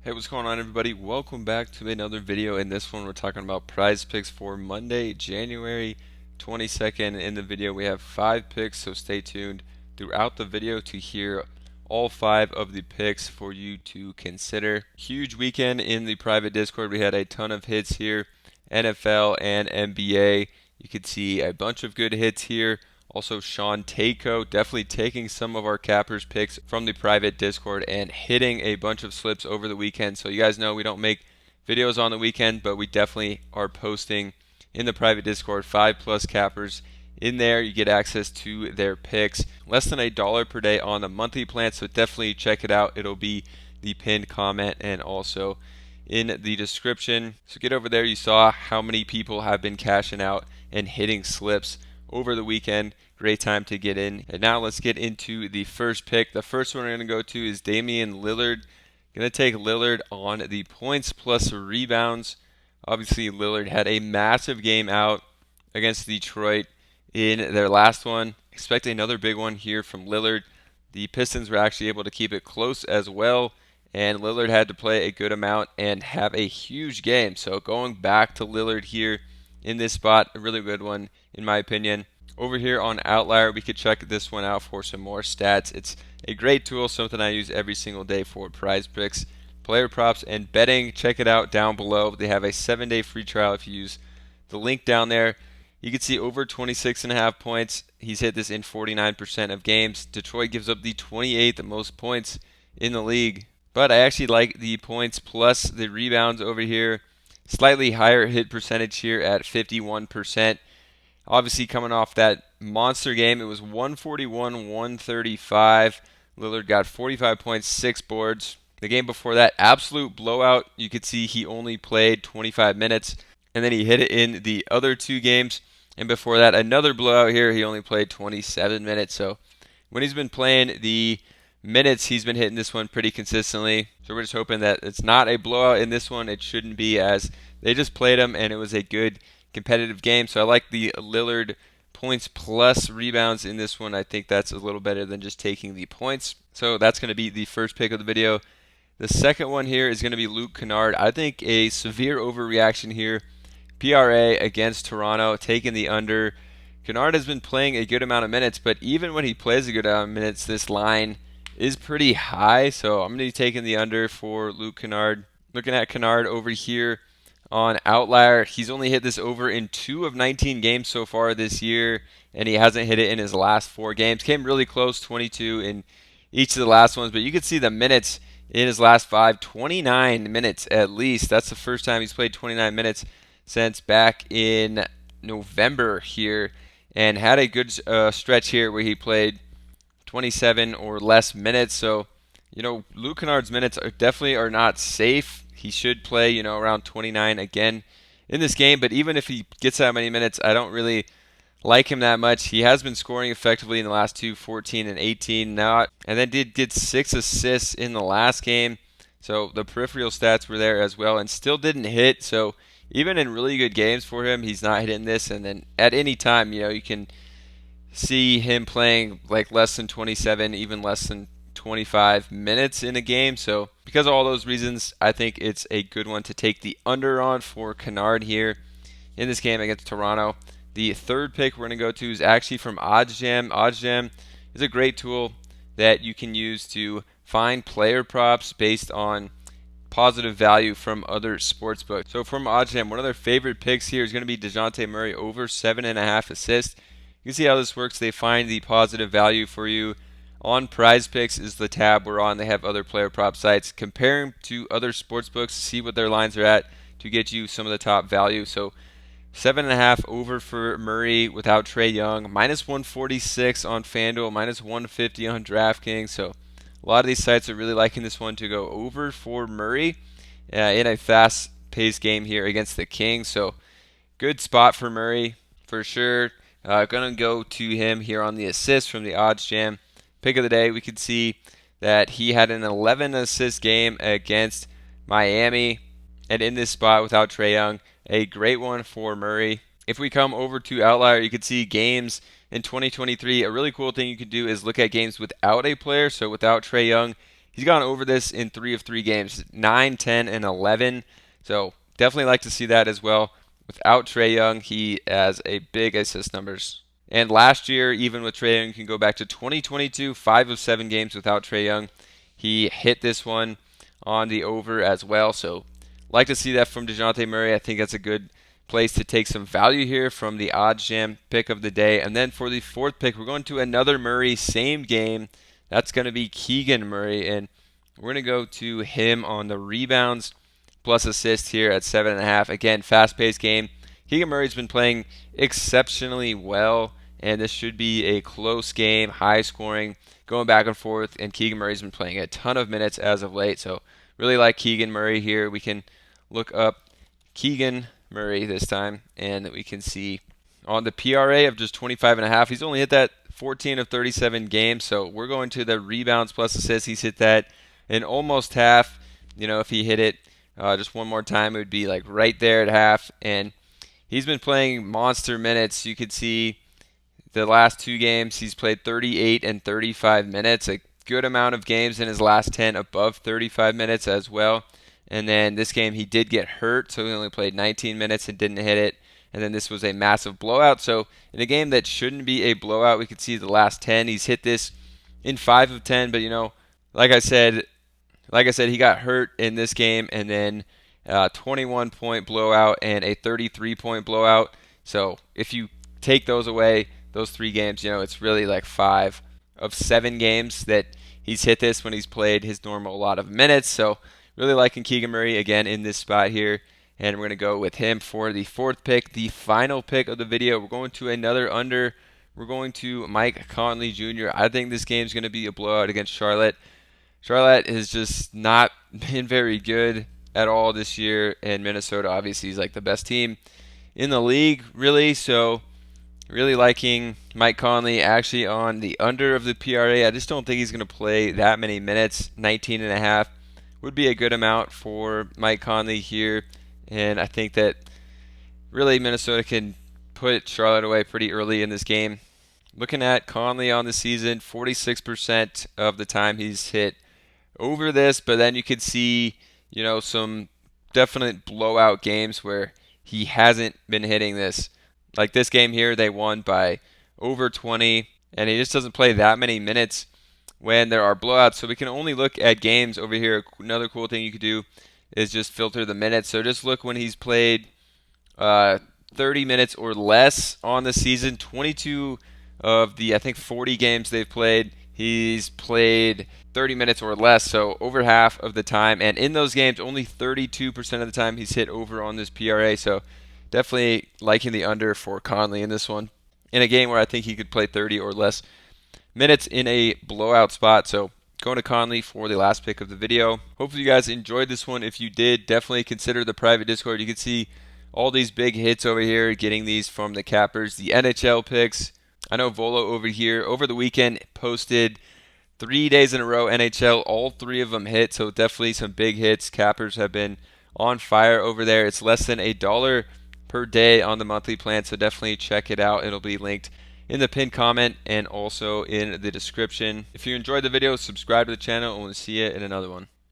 Hey, what's going on, everybody? Welcome back to another video. In this one, we're talking about prize picks for Monday, January 22nd. In the video, we have 5 picks, so stay tuned throughout the video to hear all 5 of the picks for you to consider. Huge weekend in the private Discord. We had a ton of hits here, NFL and NBA. You could see a bunch of good hits here. Also, Sean Takeo definitely taking some of our cappers picks from the private Discord and hitting a bunch of slips over the weekend. So you guys know we don't make videos on the weekend, but we definitely are posting in the private Discord 5+ cappers. In there, you get access to their picks. Less than $1 per day on the monthly plan, so definitely check it out. It'll be the pinned comment and also in the description. So get over there. You saw how many people have been cashing out and hitting slips over the weekend. Great time to get in. And now let's get into the first pick. The first one we're going to go to is Damian Lillard. Going to take Lillard on the points plus rebounds. Obviously, Lillard had a massive game out against Detroit in their last one. Expect another big one here from Lillard. The Pistons were actually able to keep it close as well, and Lillard had to play a good amount and have a huge game. So going back to Lillard here in this spot, a really good one in my opinion. Over here on Outlier, we could check this one out for some more stats. It's a great tool, something I use every single day for prize picks, player props, and betting. Check it out down below. They have a 7-day free trial if you use the link down there. You can see over 26.5 points. He's hit this in 49% of games. Detroit gives up the 28th most points in the league. But I actually like the points plus the rebounds over here. Slightly higher hit percentage here at 51%. Obviously, coming off that monster game, it was 141-135. Lillard got 45 points, 6 boards. The game before that, absolute blowout. You could see he only played 25 minutes, and then he hit it in the other 2 games. And before that, another blowout here. He only played 27 minutes. So when he's been playing the minutes, he's been hitting this one pretty consistently. So we're just hoping that it's not a blowout in this one. It shouldn't be, as they just played him, and it was a good competitive game. So I like the Lillard points plus rebounds in this one. I think that's a little better than just taking the points. So that's going to be the first pick of the video. The second one here is going to be Luke Kennard. I think a severe overreaction here. PRA against Toronto, taking the under. Kennard has been playing a good amount of minutes, but even when he plays a good amount of minutes, this line is pretty high. So I'm going to be taking the under for Luke Kennard. Looking at Kennard over here on Outlier, he's only hit this over in 2 of 19 games so far this year, and he hasn't hit it in his last 4 games. Came really close, 22 in each of the last ones, but you can see the minutes in his last 5, 29 minutes at least. That's the first time he's played 29 minutes since back in November here, and had a good stretch here where he played 27 or less minutes. So, Luke Kennard's minutes definitely are not safe. He should play, around 29 again in this game. But even if he gets that many minutes, I don't really like him that much. He has been scoring effectively in the last 2, 14 and 18 now, and then did get 6 assists in the last game. So the peripheral stats were there as well, and still didn't hit. So even in really good games for him, he's not hitting this. And then at any time, you can see him playing like less than 27, even less than 25 minutes in a game. So because of all those reasons, I think it's a good one to take the under on for Kennard here in this game against Toronto. The third pick we're going to go to is actually from OddsJam. OddsJam is a great tool that you can use to find player props based on positive value from other sports books. So from OddsJam, one of their favorite picks here is going to be DeJounte Murray over 7.5 assists. You can see how this works. They find the positive value for you. On Prize Picks is the tab we're on. They have other player prop sites. Compare them to other sports books, see what their lines are at to get you some of the top value. So 7.5 over for Murray without Trae Young. Minus 146 on FanDuel. Minus 150 on DraftKings. So a lot of these sites are really liking this one to go over for Murray in a fast-paced game here against the Kings. So good spot for Murray for sure. Going to go to him here on the assist from the OddsJam. Pick of the day, we could see that he had an 11 assist game against Miami. And in this spot without Trae Young, a great one for Murray. If we come over to Outlier, you can see games in 2023. A really cool thing you can do is look at games without a player. So without Trae Young He's gone over this in 3 of 3 games, 9, 10, and 11. So definitely like to see that as well. Without Trae Young, he has a big assist numbers. And last year, even with Trae Young, you can go back to 2022, 5 of 7 games without Trae Young. He hit this one on the over as well. So like to see that from DeJounte Murray. I think that's a good place to take some value here from the odds jam pick of the day. And then for the fourth pick, we're going to another Murray, same game. That's going to be Keegan Murray, and we're going to go to him on the rebounds plus assists here at 7.5. Again, fast-paced game. Keegan Murray's been playing exceptionally well, and this should be a close game, high scoring, going back and forth, and Keegan Murray's been playing a ton of minutes as of late, so really like Keegan Murray here. We can look up Keegan Murray this time, and we can see on the PRA of just 25.5, he's only hit that 14 of 37 games, so we're going to the rebounds plus assists. He's hit that in almost half. If he hit it just one more time, it would be like right there at half, and he's been playing monster minutes. You could see the last 2 games, he's played 38 and 35 minutes, a good amount of games in his last 10 above 35 minutes as well. And then this game he did get hurt, so he only played 19 minutes and didn't hit it. And then this was a massive blowout. So in a game that shouldn't be a blowout, we could see the last 10. He's hit this in 5 of 10, but like I said, he got hurt in this game, and then 21-point blowout and a 33-point blowout. So if you take those away, those 3 games, it's really like 5 of 7 games that he's hit this when he's played his normal lot of minutes. So really liking Keegan Murray again in this spot here, and we're going to go with him for the fourth pick, the final pick of the video. We're going to another under. We're going to Mike Conley Jr. I think this game's going to be a blowout against Charlotte. Charlotte has just not been very good at all this year, and Minnesota obviously is like the best team in the league, really. So really liking Mike Conley actually on the under of the PRA. I just don't think he's going to play that many minutes. 19.5 would be a good amount for Mike Conley here, and I think that really Minnesota can put Charlotte away pretty early in this game. Looking at Conley on the season, 46% of the time he's hit over this, but then you could see, some definite blowout games where he hasn't been hitting this. Like this game here, they won by over 20, and he just doesn't play that many minutes when there are blowouts. So we can only look at games over here. Another cool thing you could do is just filter the minutes. So just look when he's played 30 minutes or less on the season. 22 of the, I think, 40 games they've played, he's played 30 minutes or less, so over half of the time. And in those games, only 32% of the time he's hit over on this PRA. So definitely liking the under for Conley in this one, in a game where I think he could play 30 or less minutes in a blowout spot. So going to Conley for the last pick of the video. Hopefully you guys enjoyed this one. If you did, definitely consider the private Discord. You can see all these big hits over here, getting these from the cappers, the NHL picks. I know Volo over here over the weekend posted 3 days in a row NHL. All 3 of them hit, so definitely some big hits. Cappers have been on fire over there. It's less than $1 per day on the monthly plan, so definitely check it out. It'll be linked in the pinned comment and also in the description. If you enjoyed the video, subscribe to the channel, and we'll see you in another one.